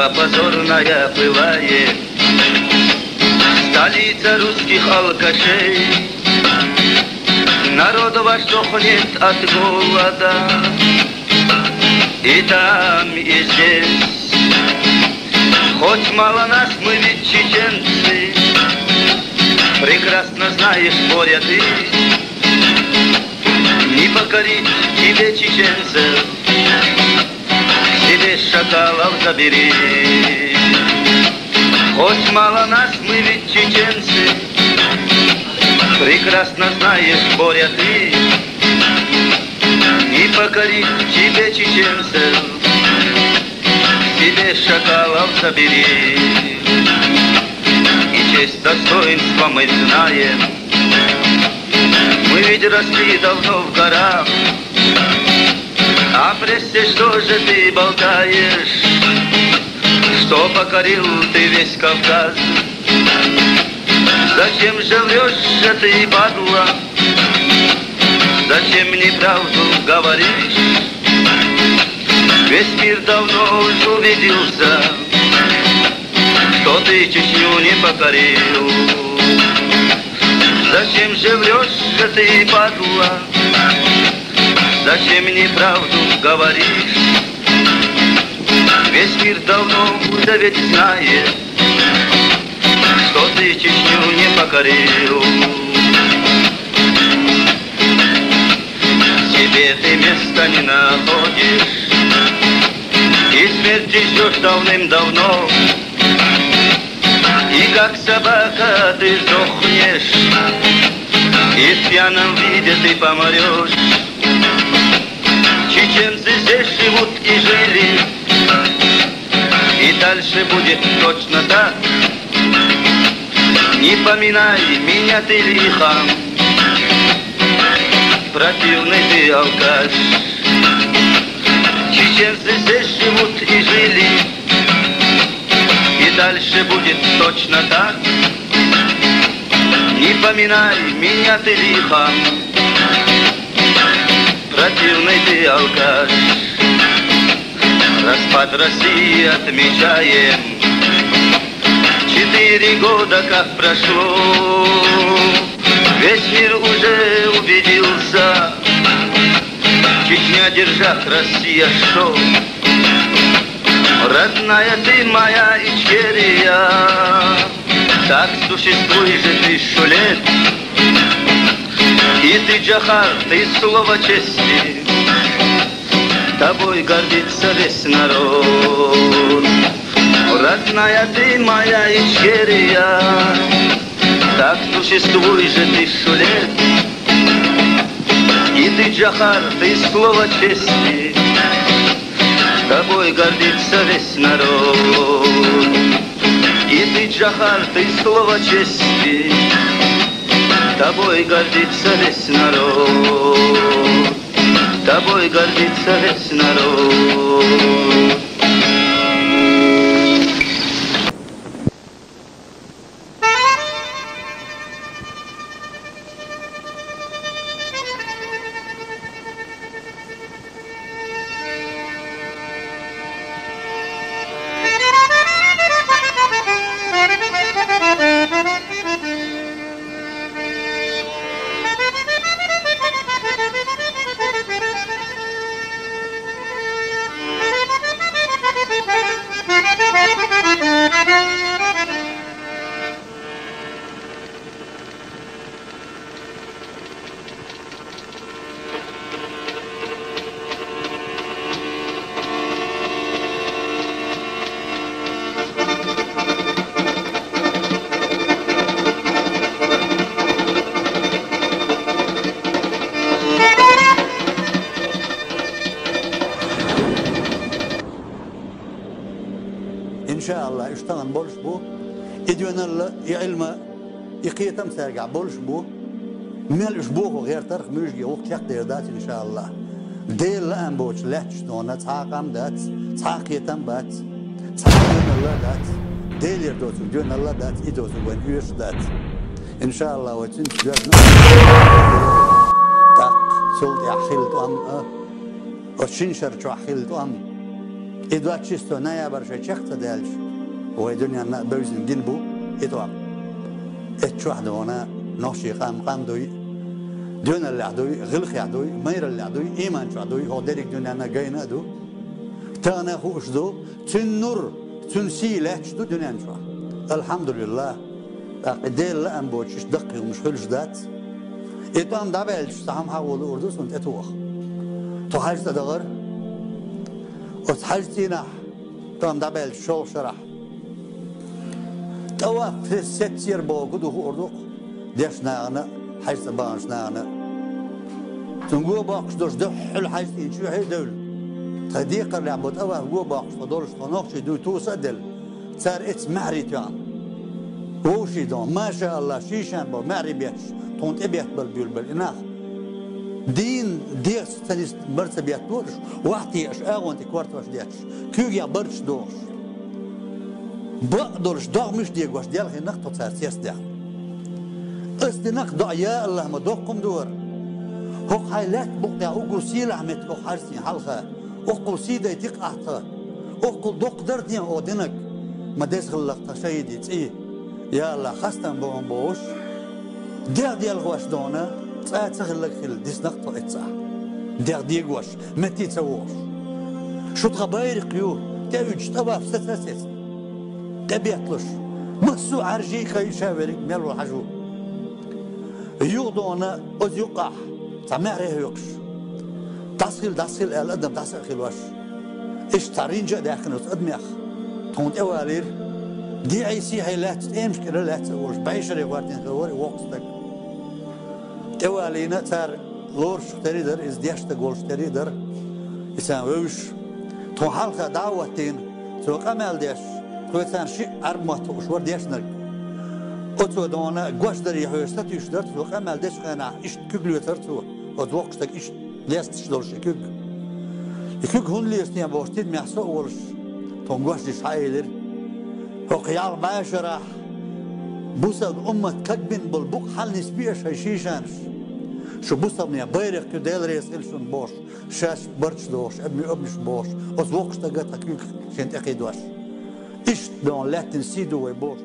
Москва позорная пылает, столица русских алкашей. Народ ваш дохнет от голода, и там, и здесь. Хоть мало нас, мы ведь чеченцы, прекрасно знаешь, боря ты, не покорить тебе чеченцев, себе шакалов забери. Хоть мало нас, мы ведь чеченцы, прекрасно знаешь, боря ты, не покорить тебе чеченцев, себе шакалов забери. И честь достоинства мы знаем, мы ведь росли давно в горах. А прессе что же ты болтаешь, что покорил ты весь Кавказ? Зачем же врешь ты, падла? Зачем неправду говоришь? Весь мир давно уже убедился, что ты Чечню не покорил. Зачем же врешь ты, падла? Зачем неправду говоришь? Весь мир давно уже ведь знает, что ты Чечню не покорил. Себе ты места не находишь, и смерти ждешь давным-давно. И как собака ты сдохнешь, и в пьяном виде ты помрешь. Чеченцы здесь живут и жили, и дальше будет точно так. Не поминай меня ты лихом, противный ты алкаш. Чеченцы здесь живут и жили, и дальше будет точно так. Не поминай меня ты лихом, противный ты алкаш. Распад России отмечаем, 4 года как прошло. Весь мир уже убедился, Чечня держак, Россия что? Родная ты моя Ичкерия, так существуй же 1000 лет. И ты, Джахар, ты слово чести, тобой гордится весь народ. Родная ты моя Ичкерия, так существуй же 1000 лет. И ты, Джахар, ты слово чести, тобой гордится весь народ. И ты, Джахар, ты слово чести, тобой гордится весь народ. Тобой гордится весь народ. إن شاء الله اشتغل بولش بو إديون الله يعلم يقيتم سرقع بولش بو من الأسبوع وغير ترخ ميجي وقت يقدر دات إن شاء الله ديل لأن بوش لحش دونا تحاقم دات تحاقيتم بات تحاقين الله دات ديل يردوتو ديون الله دات إدوتو وين هيش دات إن شاء الله وتنت جرنا تاق سلطي أحيلتو أم وشنشر شو أحيلتو أم إدوات شستو نايا برشا شخص دالش وهي دنيا بوزن جنبو إدوات إتش واحد هنا نوشي قام دوي دون اللي عدوي غلق عدوي مير اللي عدوي إيمان شو عدوي هو ديرك دنيا أنا جاينا دو تانا خوش دو تنور تنسيله شدو دنيا شو الحمد لله ديل لا أنبوش دقي ومش حلش ذات إتوام دابلش سهم حاول أردوس وانت أتوخ تحاج تدغر وتحاج تينح توام دابلش شو شرح توا في ستير بوجود وهو أردوق ديش نانا حاج تبانش نانا تنقول باقش دوش ده حل حاج تين شو هي دول تديق اللي عبود أوه هو باقش فدولش تناقش دو توسدل صار إتس معري تيان وشي دون ما شاء الله شيشان بو معري بيتش تونت ابيت بالبيول بالإناخ دين ديس تنس برت بيت بورش وقتي اش اغون تكوارت واش ديتش كيوغيا برش دوش بقدرش داغ مش ديك واش ديال غير نقطة صار سياس ديال استناق دع يا الله ما دوقكم دور هو حيلات بقنا اوغو سيلا عمت او حارسين حلقة اوغو سيدا يتيق احطا اوغو دوق دردين او دينك ما ديس غلق تشايدي تيه يا الله خاصة بون بوش ديال غواش دونا تغلق خل ديس نقطة اتسع ديال غواش ما تيتسووش شو تغباير قيو تاوج تبا في ستاسيس تبيتلش مسو عرجي خي شاورك ميلو حجو يوضونا أز يقع تمعره يقش تصل الأدم تصل خلواش إيش تارين جا داخل أدميخ تونت أوالير دي عيسي هاي لا تتأمش كده لا تقولش بعيشري وارتين خلوري وقتك توالينا تار لور شتري در إز ديش تقول شتري در يساويش تو حلقة دعوتين تو قمال ديش تو يسان شيء أرمات وشور ديش نرك أتو دونا قوش در يحوشتت يشتر تو قمال ديش خانا إيش كقلو ترتو وتوقشتك إيش ليست تشدورش كق يكق هون ليستيان بوشتيد ميحسو ورش تو قوش ديش حايلر هو قيال باشرح بوسد أمة كجبن بالبوق حل نسبية شيشانش شو بوسد من بايرق كديل ريس إلشون بوش شاش برش دوش أبنش بوش أز وقت تجت كيك شنت أقيدوش إيش دون لا تنسيدو ويبوش